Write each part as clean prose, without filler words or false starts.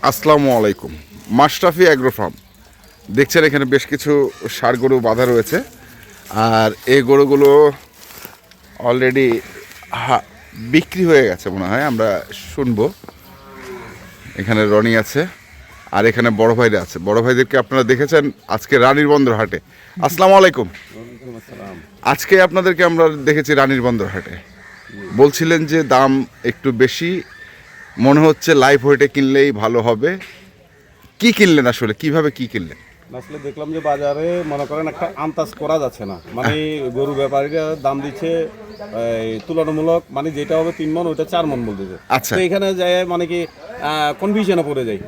আসসালামু আলাইকুম। Mashrafe agro farm দেখছেন, এখানে বেশ কিছু ষাঁড় গরু বাঁধা রয়েছে। আর এই গরুগুলো অলরেডি বিক্রি হয়ে গেছে মনে হয়, আমরা শুনবো। এখানে রনি আছে আর এখানে বড় ভাইরা আছে। বড় ভাইদেরকে আপনারা দেখেছেন আজকে রানীর বন্দর হাটে। আসসালামু আলাইকুম। আজকে আপনাদেরকে আমরা দেখেছি রানীর বন্দর হাটে। বলছিলেন যে দাম একটু বেশি, মনে হচ্ছে লাইভ ওয়েটে কিনলেই ভালো হবে। কি কিনলেন আসলে, কিভাবে কি কিনলেন? আসলে দেখলাম যে বাজারে মনে করেন একটা আন্দাজ করা যাচ্ছে না, মানে গরু ব্যাপারীরা দাম দিচ্ছে তুলনামূলক, মানে যেটা হবে 3 মণ ওইটা 4 মণ বলতেছে। আচ্ছা, তো এখানে যায় মানে কি কনফিউশনে পড়ে যাই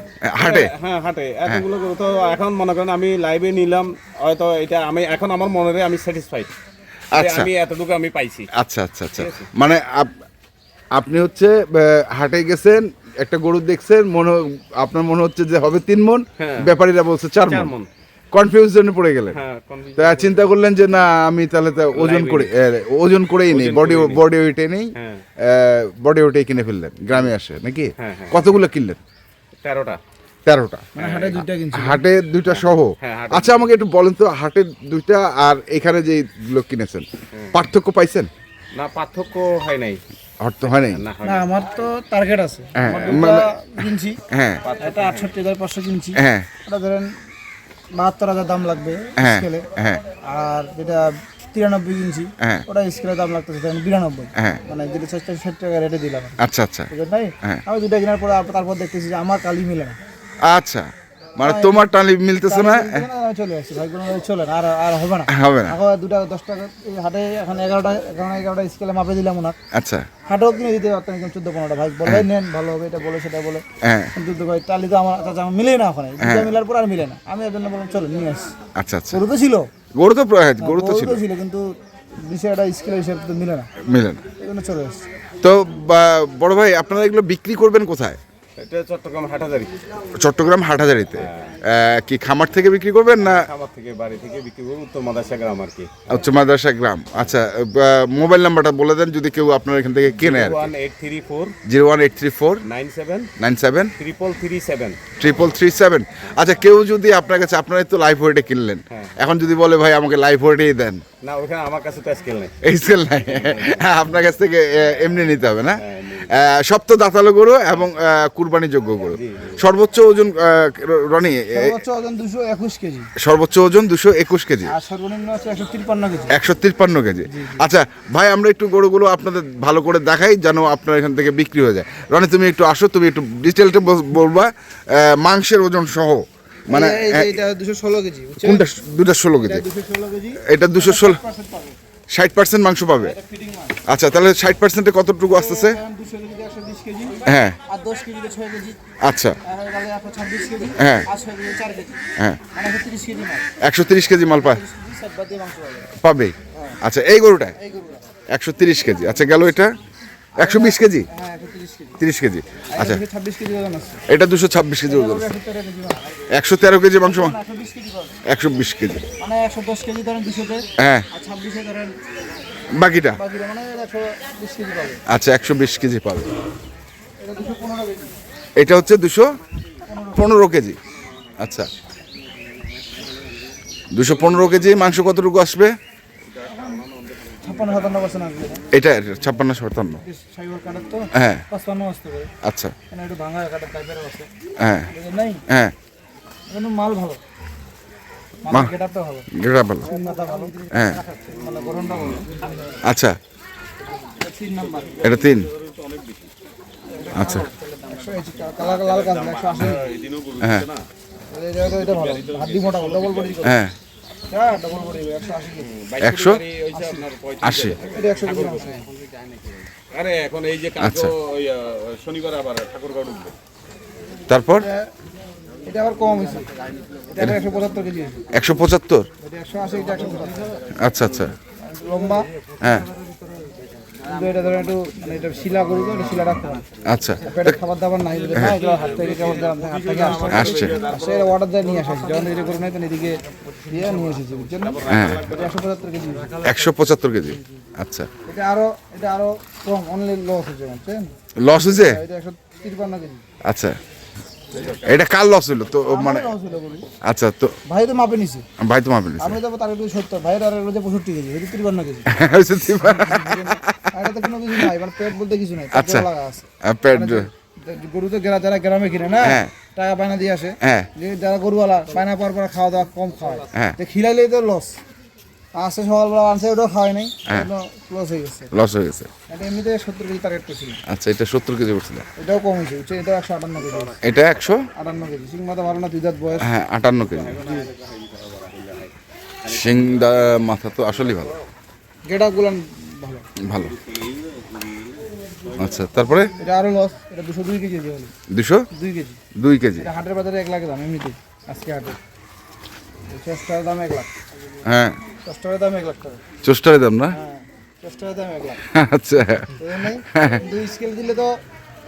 হাটে। হ্যাঁ হাটে এতগুলো গরু তো এখন মনে করেন আমি লাইভে নিলাম, হয়তো এটা আমি এখন আমার মনে আমি স্যাটিসফাইড। আচ্ছা, আমি এতটুকু আমি পাইছি। আচ্ছা আচ্ছা আচ্ছা, মানে আপনি হচ্ছে হাটে গেছেন, একটা গরু দেখছেন, আপনার মনে হচ্ছে যে হবে 3 মণ, ব্যাপারীরা বলছে 4 মণ, কনফিউশনে পড়ে গেলেন। তা চিন্তা করলেন যে না, আমি তাহলে ওজন করেই নেই, বডি ওয়েটে নেই, বডি ওয়েটে কিনে ফেললেন গ্রামে আসে নাকি? কতগুলো কিনলেন? 13টা। হাটে 2টা সহ? আচ্ছা, আমাকে একটু বলেন তো, হাটের 2টা আর এখানে যেগুলো কিনেছেন পার্থক্য পাইছেন? না, পার্থক্য হয় নাই। অর্থ হয় নাই না, আমার তো টার্গেট আছে। কিনছি, হ্যাঁ, এটা 68,500 কিনছি। হ্যাঁ, এটা ধরেন 72,000 দাম লাগবে স্কেলে। হ্যাঁ, আর যেটা 93 কিনছি, হ্যাঁ, ওটা স্কেলে দাম লাগতেছে 92, হ্যাঁ, মানে যেটা 60 টাকা রেটে দিলাম। আচ্ছা আচ্ছা, বুঝলেন? আমি 2টা কেনার পর তারপর দেখতেছি যে আমার কালি মিলে না। আচ্ছা, মানে তোমার টালি মিলতেছে না। চলে আসছি ভাই, কোনো চলে না, আর হবে না, হবে না। এখন 2টা 10 টাকা হাটে এখন 11টা স্কেলে মাপে দিলাম ওনার। আচ্ছা, হাটেও কিনে দিতে পারতাম 14-15টা। ভাই বলে নেন, ভালো হবে, এটা বলে সেটা বলে, কিন্তু ভাই টালি তো আমার মিলে না। ওখানে মিলার পর আর মিলে না। আমি এর জন্য বললাম চলো নিয়ে আসি। আচ্ছা আচ্ছা, গরু তো ছিল, গরু তো ছিল, কিন্তু বিষয়টা স্কেল হিসেবে তো মিলে না, এই জন্য চলে আসছি। তো বড় ভাই, আপনারা এগুলো বিক্রি করবেন কোথায়? এটা চট্টগ্রাম হাটহাজারী। চট্টগ্রাম হাটহাজারীতে? কি খামার থেকে বিক্রি করবেন না খামার থেকে, বাড়ি থেকে বিক্রি করব? উত্তর মাদাসা গ্রাম আর কি। উচ্চ মাদ্রাসা গ্রাম। আচ্ছা, মোবাইল নাম্বারটা বলে দেন যদি কেউ আপনার এখান থেকে কেনে। 01834 97 333 আচ্ছা, কেউ যদি আপনার কাছে, আপনারা তো লাইভ ওয়েটে কিনলেন, এখন যদি বলে ভাই আমাকে লাইভ ওয়েটেই দেন? না, ওখানে আমার কাছে তো স্কেল নেই। স্কেল নাই, আপনার কাছ থেকে এমনি নিতে হবে না? সব তো দাঁতালো গরু এবং কুরবানিযোগ্য গরু। সর্বোচ্চ ওজন রনি? সর্বোচ্চ ওজন 221 কেজি। সর্বোচ্চ ওজন 221 কেজি আর সর্বনিম্ন আছে 153 কেজি। 153 কেজি। আচ্ছা ভাই, আমরা একটু গরুগুলো আপনাদের ভালো করে দেখাই যেন আপনার এখান থেকে বিক্রি হয়ে যায়। রনি, তুমি একটু আসো, তুমি একটু ডিটেলটা বলবা মাংসের ওজন সহ। মানে এটা 216 কেজি। কোনটা? 216 কেজি। 216 কেজি। এটা 216, 60% মাংস পাবে। আচ্ছা, তাহলে 60%-এ কতটুকু আসতেছে? 200 কেজি 120 কেজি। হ্যাঁ, আর 10 কেজিতে 6 কেজি। আচ্ছা, আর তাহলে 126 কেজি। হ্যাঁ, আর 6 কেজি 4 কেজি। হ্যাঁ, মানে 130 কেজি মাল। 130 কেজি মাল সাতবাদী মাংস পাবে। আচ্ছা, এই গরুটা 130 কেজি। আচ্ছা, গেল এটা 120 কেজি। হ্যাঁ, 130 কেজি। 30 কেজি। আচ্ছা, 26 কেজি ওজন আছে। এটা 226 কেজি ওজন। 113 কেজি মাল। 113 কেজি মাংস। 120 কেজি পাবে। 120 কেজি, মানে 110 কেজি ধরেন 200-তে। হ্যাঁ, আর 26-এ ধরেন বাকিটা। বাকিটা মানে 120 কেজি পাবে। আচ্ছা, 120 কেজি পাবে। এটা 215 কেজি। এটা হচ্ছে 215 কেজি। আচ্ছা, 215 কেজি মাংস কতটুকু আসবে? 56-57% আসবে। এটা 56-57। সাইবার কাটার তো হ্যাঁ, 55 আসতে পারে। আচ্ছা, মানে একটু ভাঙা কাটার টাইপের আছে। হ্যাঁ, বুঝলেন নাই? হ্যাঁ, কিন্তু মাল ভালো। মাল গেটআপটা ভালো। ভালো, মাথা ভালো। হ্যাঁ, মানে গঠনটা ভালো। আচ্ছা, 3 নাম্বার। এটা 3। আচ্ছা, 180 কালার লাল কাজ 180। হ্যাঁ, এটা ভালো। হাড্ডি মোটা ডবল বডি। হ্যাঁ, হ্যাঁ, ডবল বডি 180 কেজি। 180। এটা 100 কেজি মাংস। আরে এখন এই যে কালকে ওই শনিবার আবার ঠাকুরগাঁও ঢুকবে। তারপর এটা আবার কম হয়েছে। এটা 175 কেজি। 175। এটা 180, এটা 175। আচ্ছা আচ্ছা, লম্বা। হ্যাঁ, কিন্তু এটা ধরেন একটু মানে এটা শিলা করি তো, এটা শিলা রাখতে হয়। আচ্ছা, পেটে খাবার দাবার নাই, এগুলো হাত থেকে কেমন হাত থেকে আসছে। সে অর্ডার দিয়ে নিয়ে আসে, যখন এটা করে নাই তো এদিকে দিয়ে নিয়ে এসেছি, বুঝছেন না? হ্যাঁ, এটা 175 কেজি। 175 কেজি। আচ্ছা, এটা আরো কম, অনলি লস হচ্ছে, বুঝছেন? লস হয়েছে? এটা 153 কেজি। আচ্ছা, এটা কার লস হলো তো মানে? আমারও ছিল গরু। আচ্ছা, তো ভাই তো মাপে নিছে, ভাই তো মাপে নিছে। আমি যাবো তার একটু 70, ভাইয়ের আর একটু 65 কেজি, এটা 53 কেজি। এটা তো কোনো কিছু নাই, মানে পেট বলতে কিছু নাই, আচ্ছা। পেট লাগা আছে। প্যাড, গরু তো যারা গ্রামে কিনে না, হ্যাঁ। টাকা বায়না দিয়ে আসে, হ্যাঁ যে যারা গরুওয়ালা বায়না পাওয়ার পর খাওয়া দাওয়া কম খাওয়ায়, হ্যাঁ। তো খিলাইলেই তো লস। আসছে সকালবেলা আনছে, ওটাও খাওয়াই নাই, হ্যাঁ। লস হয়ে গেছে। লস হয়ে গেছে। এটা এমনিতে 70 কেজি টার্গেট করছিল, আচ্ছা, এটা 70 কেজি করছিল, এটাও কম হয়েছে, এটাও 158 কেজি, এটা 100, 58 কেজি। সিং মাথা ভালো না, 2 দাঁত বয়স। হ্যাঁ 58 কেজি। শিংদা মাথা তো আসলেই ভালো, গেটা গুলান ভালো। ভালো। আচ্ছা, তারপরে এটা আরো লস, এটা 202 কেজি হলো, 202 2 কেজি। কেজি। এটা হাটের বাজারে 1 লাখ দাম এমনিতে, আজকে হাটে চেষ্টার দাম 1 লাখ, হ্যাঁ, চেষ্টার দাম 1 লাখ টাকা। চোস্টারের দাম না? হ্যাঁ, চেষ্টার দাম 1 লাখ। আচ্ছা, নাই কিন্তু স্কেল দিলে তো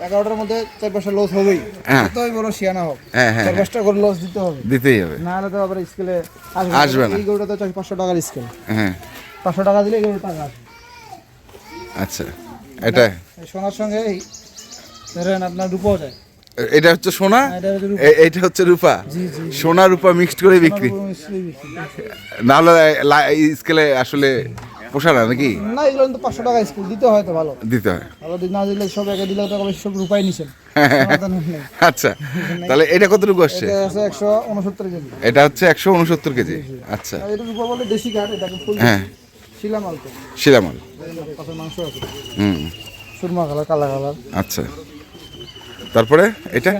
11টার মধ্যে 4-5টা লস হবেই, হ্যাঁ। যতই বড় শিয়ানা হোক, হ্যাঁ, হ্যাঁ, 4-5টা করে লস দিতে হবে, দিতেই হবে। না হলে তো আবার স্কেলে আসবে না। এই গরুটা তো 500 টাকার স্কেল, হ্যাঁ, 500 টাকা দিলে এই গরুর টাকা আসবে। আচ্ছা, এটা এই সোনার সঙ্গে এই ধরেন আপনার রূপও যায়, এটা হচ্ছে সোনা, এটা হচ্ছে রূপা। এইটা হচ্ছে রূপা। জি জি, সোনা রূপা মিক্সড করে বিক্রি, সোনার উপর মিশ্রই বিক্রি। না হলে স্কেলে আসলে পোষা না নাকি? না, এগুলো কিন্তু 500 টাকা স্কেল দিতে হয় তো ভালো, দিতে হয়। ভালো দিন না দিলে সব একে দিলে তো আবার সব রূপাই নিছেন। আচ্ছা, তাহলে এটা কতটুকু আসছে? এটা আছে 169 কেজি। এটা হচ্ছে 169 কেজি। আচ্ছা, আর এটা রূপা বলে দেশি কাঠ, এটাকে ফুল হ্যাঁ, শিলামাল তো, শিলামাল। কত মাংস আছে, হুম, সুরমা কালার, কালা কালার। আচ্ছা, তারপরে এটা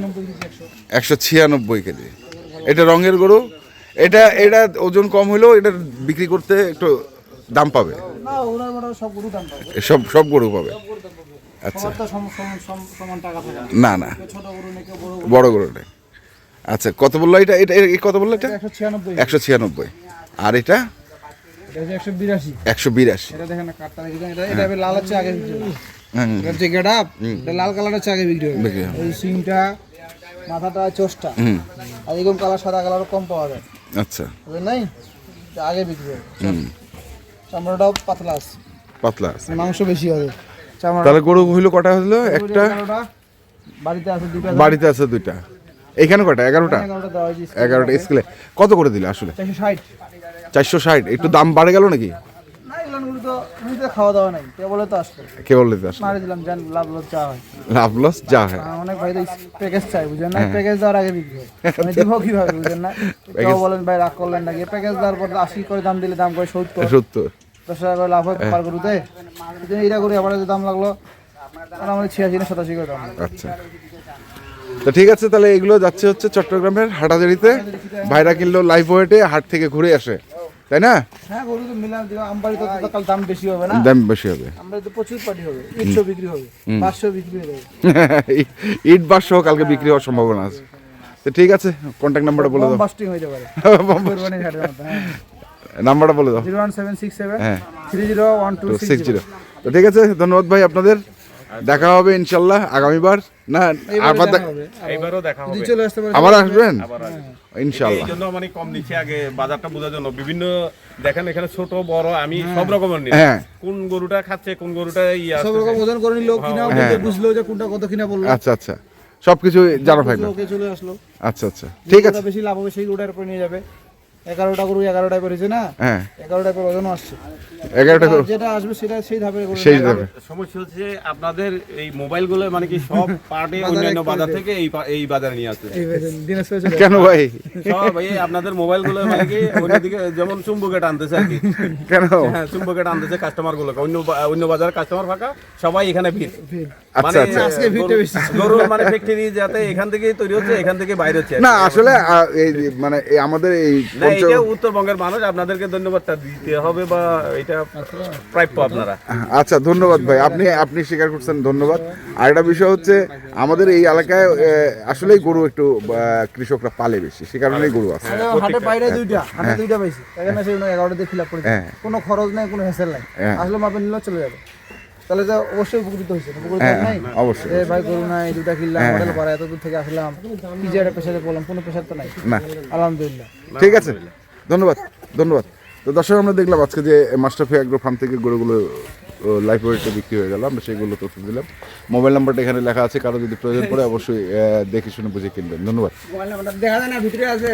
196 কেজি। এটা রঙের গরু, এটা এটা ওজন কম হলেও এটা বিক্রি করতে একটু দাম পাবে, না ওনার বড় সব গরু দাম পাবে, সব গরু পাবে। আচ্ছা, সবার তো সমান টাকা থাকে না, না, কেউ ছোট গরু নেই, কেউ বড় গরু। বড় গরু নেই। আচ্ছা, কত বললো এটা? এটা কত বললো? এটা 196, 196। আর এটা এটা হচ্ছে 182। 182। এটা দেখেন না, কাঠটা দেখেন, এটা এবার লাল হচ্ছে আগে বিক্রি হবে। হুম, এটার যে গেটআপ, এটা লাল কালার হচ্ছে আগে বিক্রি হবে। বিক্রি হবে। এই সিংটা, মাথাটা, চোষটা, আর এরকম কালার, সাদা কালারও কম পাওয়া যায়, আচ্ছা, বুঝলেন নাই? এটা আগে বিক্রি হবে। চামড়াটাও পাতলা আছে, পাতলা আছে। মাংস বেশি হবে চামড়া। তাহলে গরু হইলো কটা হলো? একটা, বাড়িতে আছে 2টা, বাড়িতে আছে 2টা, এখানে কটা? 11টা। 11টা দেওয়া হয়েছে। 11টা স্কেলে কত করে দিলে আসলে? 460। 460। একটু দাম বাড়ে গেল নাকি? না, এগুলো তো এমনিতে খাওয়া দাওয়া নাই, কে বলে তো আসবে, কে বললে তো আসলে মারি দিলাম, জান লাভ লস যা হয়। লাভ লস যা হয়। অনেক ভাই তো প্যাকেজ চাই, বুঝেন না, প্যাকেজ দেওয়ার আগে বিক্রি হয়, আমি দিব কিভাবে, বুঝেন না? কেউ বলেন ভাই রাগ করলেন নাকি, প্যাকেজ দেওয়ার পর 80 করে দাম দিলে দাম করে 70, 70। 10 টাকা করে লাভ হয় পার গরুতে। এইটা করে আবার যে দাম লাগলো, আর আমাদের 86 না 87 করে দাম লাগলো। আচ্ছা, তো ঠিক আছে, তাহলে এগুলো যাচ্ছে হচ্ছে চট্টগ্রামের হাটাজারিতে। ভাইরা কিনলো লাইভ ওয়েটে, হাট থেকে ঘুরে আসে, তাই না? হ্যাঁ, গরু তো মিলান দিলাম, আমবাড়িতে তো কাল দাম বেশি হবে না, দাম বেশি হবে। আমবাড়িতে প্রচুর পার্টি হবে, 100 বিক্রি হবে, 500 বিক্রি হয়ে যাবে। ইট বাস সহ কালকে বিক্রি হওয়ার সম্ভাবনা আছে। তো ঠিক আছে, কন্ট্যাক্ট নাম্বারটা বলে দাও। বাস্টিং হয়ে যেতে পারে কোরবানির হাটের মধ্যে। হ্যাঁ, নাম্বারটা বলে দাও। 01767 হ্যাঁ। 301260। 60। তো ঠিক আছে, ধন্যবাদ ভাই আপনাদের। দেখা হবে ইনশাল্লাহ আগামীবার, না আবার এইবারও দেখা হবে। যদি চলে আসতে পারে, আবার আসবেন ইনশাল্লাহ। এই জন্য মানে কম নিচ্ছে আগে বাজারটা বোঝার জন্য, বিভিন্ন দেখেন এখানে ছোট বড় আমি সব রকমের নিই, হ্যাঁ। কোন গরুটা খাচ্ছে কোন গরুটা সব রকম ওজন করে নিল, কিনা বলতে বুঝলো যে কোনটা কত কিনা বললো, আচ্ছা আচ্ছা, সবকিছু জানা থাকবে। ওকে চলে আসলো। আচ্ছা আচ্ছা, ঠিক আছে। যেটা বেশি লাভ হবে সেই গরুটার উপরে নিয়ে যাবে। 11টা গরু 11টায় করেছে না, হ্যাঁ, 11টায় করে ওজনও আসছে, 11টা করে যেটা আসবে সেটা সেই ধাপে করে সেই যাবে। সমস্যা হচ্ছে আপনাদের এই মোবাইল গুলো মানে কি সব পার্টে অন্যান্য বাজার থেকে এই বাজারে নিয়ে আসছে দিনাজপুরে চলে কেন ভাই? সব এই আপনাদের মোবাইল গুলো মানে কি অন্যদিকে যেমন চুম্বকে টানতেছে আর কি। কেন? হ্যাঁ, চুম্বকে টানতেছে কাস্টমার গুলোকে, অন্য বাজারের কাস্টমার ফাঁকা, সবাই এখানে ভিড়। আচ্ছা মানে আচ্ছা, আজকে ভিড়টা বেশি। গরু মানে ফ্যাক্টরি যাতে এখান থেকে তৈরি হচ্ছে, এখান থেকে বাইরে হচ্ছে। না আসলে এই মানে এই আমাদের এই না, এটা উত্তরবঙ্গের মানুষ, আপনাদেরকে ধন্যবাদটা দিতে হবে, বা এটা প্রাপ্য আপনারা। আচ্ছা, ধন্যবাদ ভাই, আপনি স্বীকার করছেন, ধন্যবাদ। আর একটা বিষয় হচ্ছে আমাদের এই এলাকায় আসলেই গরু একটু কৃষকরা পালে বেশি, সে কারণেই গরু আছে। হাটে বাইরে 2টা, হাটে 2টা পাইছি, এখানে সেই 11টাতে ফিল আপ করেছে, হ্যাঁ। কোনো খরচ নাই, কোনো হেসেল নাই, হ্যাঁ। আসলে মাপে নিলেও চলে যাবে। তাহলে তো অবশ্যই উপকৃত হয়েছে, উপকৃত হ্যাঁ, নাই অবশ্যই। যে ভাই গরু নাই 2টা কিনলাম, হোটেল ভাড়া এত দূর থেকে আসলাম, কি যে একটা পেশাতে বললাম, কোনো পেশার তো নাই, না, আলহামদুলিল্লাহ। ঠিক আছে, ধন্যবাদ ধন্যবাদ। তো দর্শক, আমরা দেখলাম আজকে যে মাশরাফি এগ্রো ফার্ম থেকে গরুগুলো লাইফ ওয়েটে বিক্রি হয়ে গেল, আমরা সেগুলো তথ্য দিলাম। মোবাইল নাম্বারটা এখানে লেখা আছে, কারো যদি প্রয়োজন পড়ে অবশ্যই দেখে শুনে বুঝে কিনবেন। ধন্যবাদ। মোবাইল নাম্বারটা দেখা যায় না, ভিতরে আছে।